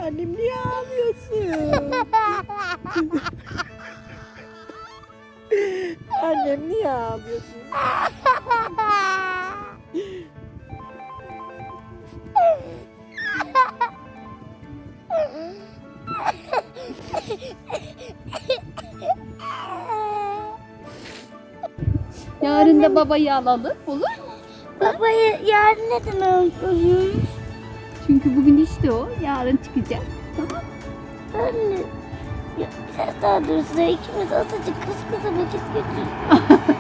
Annem niye ağlıyorsun? Annem niye ağlıyorsun? Yarın da babayı alalım, olur mu? Babayı yarın neden alıyoruz? Çünkü bugün işte o, yarın çıkacak. Tamam. Anne. Ya, biraz daha dursa ikimiz azıcık kız kıza vakit geçirelim.